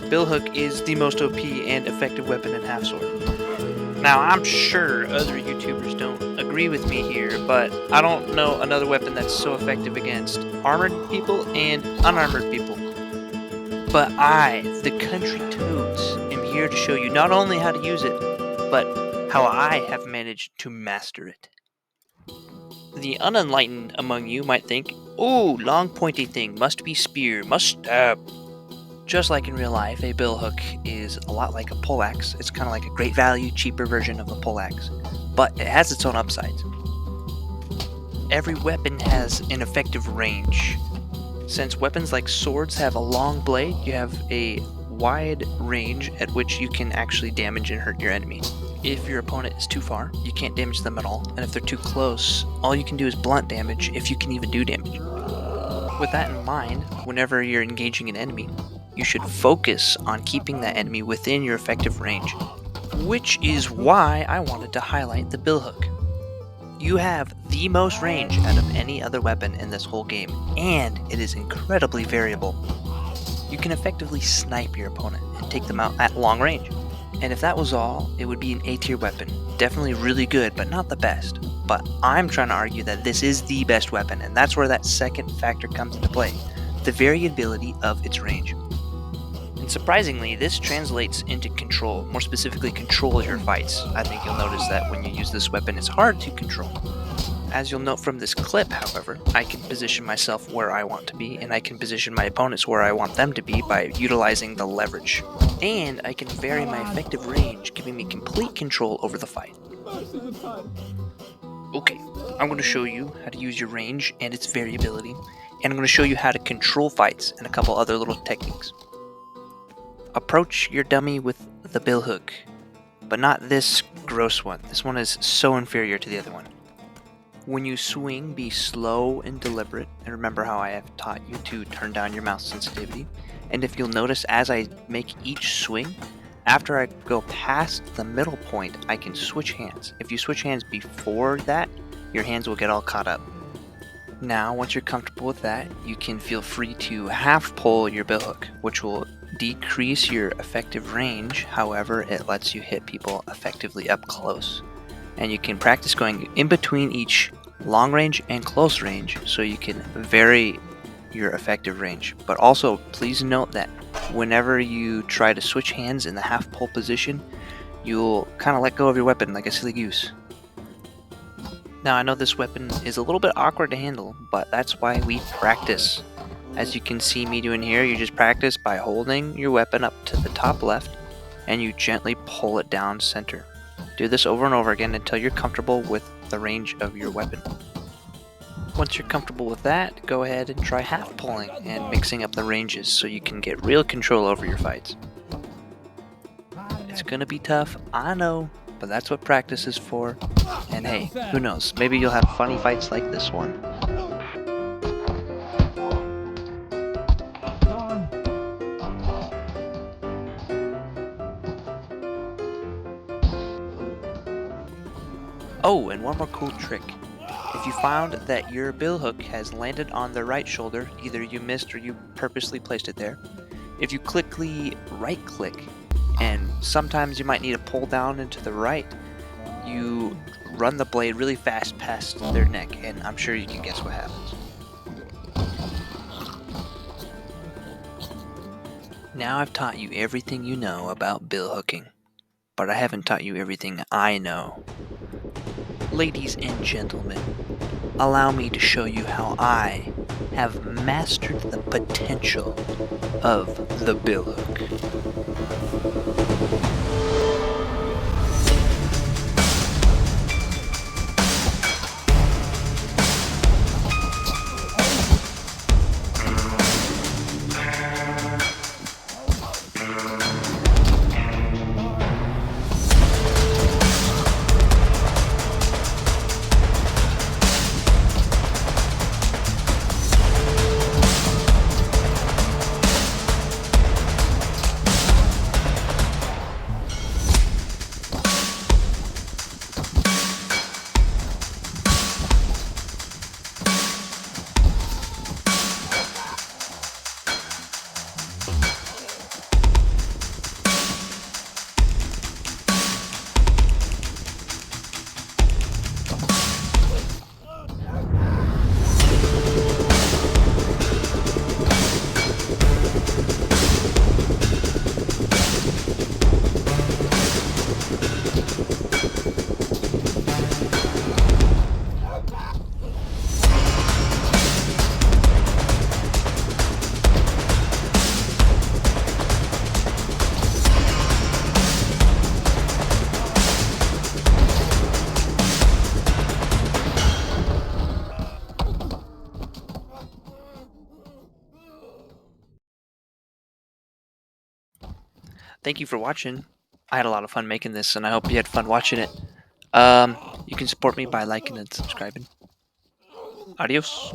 Billhook is the most OP and effective weapon in Halfsword. Now, I'm sure other YouTubers don't agree with me here, but I don't know another weapon that's so effective against armored people and unarmored people. But I, the Country Toads, am here to show you not only how to use it, but how I have managed to master it. The unenlightened among you might think, "Ooh, long pointy thing, must be spear, must stab." Just like in real life, a billhook is a lot like a poleaxe. It's kind of like a great value, cheaper version of a poleaxe, but it has its own upsides. Every weapon has an effective range. Since weapons like swords have a long blade, you have a wide range at which you can actually damage and hurt your enemy. If your opponent is too far, you can't damage them at all, and if they're too close, all you can do is blunt damage if you can even do damage. With that in mind, whenever you're engaging an enemy, you should focus on keeping that enemy within your effective range, which is why I wanted to highlight the billhook. You have the most range out of any other weapon in this whole game, and it is incredibly variable. You can effectively snipe your opponent and take them out at long range. And if that was all, it would be an A-tier weapon. Definitely really good, but not the best. But I'm trying to argue that this is the best weapon, and that's where that second factor comes into play, the variability of its range. And surprisingly, this translates into control, more specifically control your fights. I think you'll notice that when you use this weapon, it's hard to control. As you'll note from this clip, however, I can position myself where I want to be, and I can position my opponents where I want them to be by utilizing the leverage. And I can vary my effective range, giving me complete control over the fight. Okay, I'm going to show you how to use your range and its variability, and I'm going to show you how to control fights and a couple other little techniques. Approach your dummy with the billhook, but not this gross one. This one is so inferior to the other one. When you swing, be slow and deliberate, and remember how I have taught you to turn down your mouse sensitivity. And if you'll notice, as I make each swing, after I go past the middle point, I can switch hands. If you switch hands before that, your hands will get all caught up. Now, once you're comfortable with that, you can feel free to half pull your billhook, which will decrease your effective range. However, it lets you hit people effectively up close. And you can practice going in between each long range and close range so you can vary your effective range. But also, please note that whenever you try to switch hands in the half pull position, you'll kind of let go of your weapon like a silly goose. Now, I know this weapon is a little bit awkward to handle, but that's why we practice. As you can see me doing here, you just practice by holding your weapon up to the top left and you gently pull it down center. Do this over and over again until you're comfortable with the range of your weapon. Once you're comfortable with that, go ahead and try half pulling and mixing up the ranges so you can get real control over your fights. It's gonna be tough, I know, but that's what practice is for. And hey, who knows, maybe you'll have funny fights like this one. Oh, and one more cool trick. If you found that your billhook has landed on the right shoulder, either you missed or you purposely placed it there, if you quickly right click, and sometimes you might need to pull down into the right, you run the blade really fast past their neck, and I'm sure you can guess what happens. Now I've taught you everything you know about billhooking, but I haven't taught you everything I know. Ladies and gentlemen, allow me to show you how I have mastered the potential of the billhook. thank you for watching. I had a lot of fun making this, and I hope you had fun watching it. You can support me by liking and subscribing. Adios.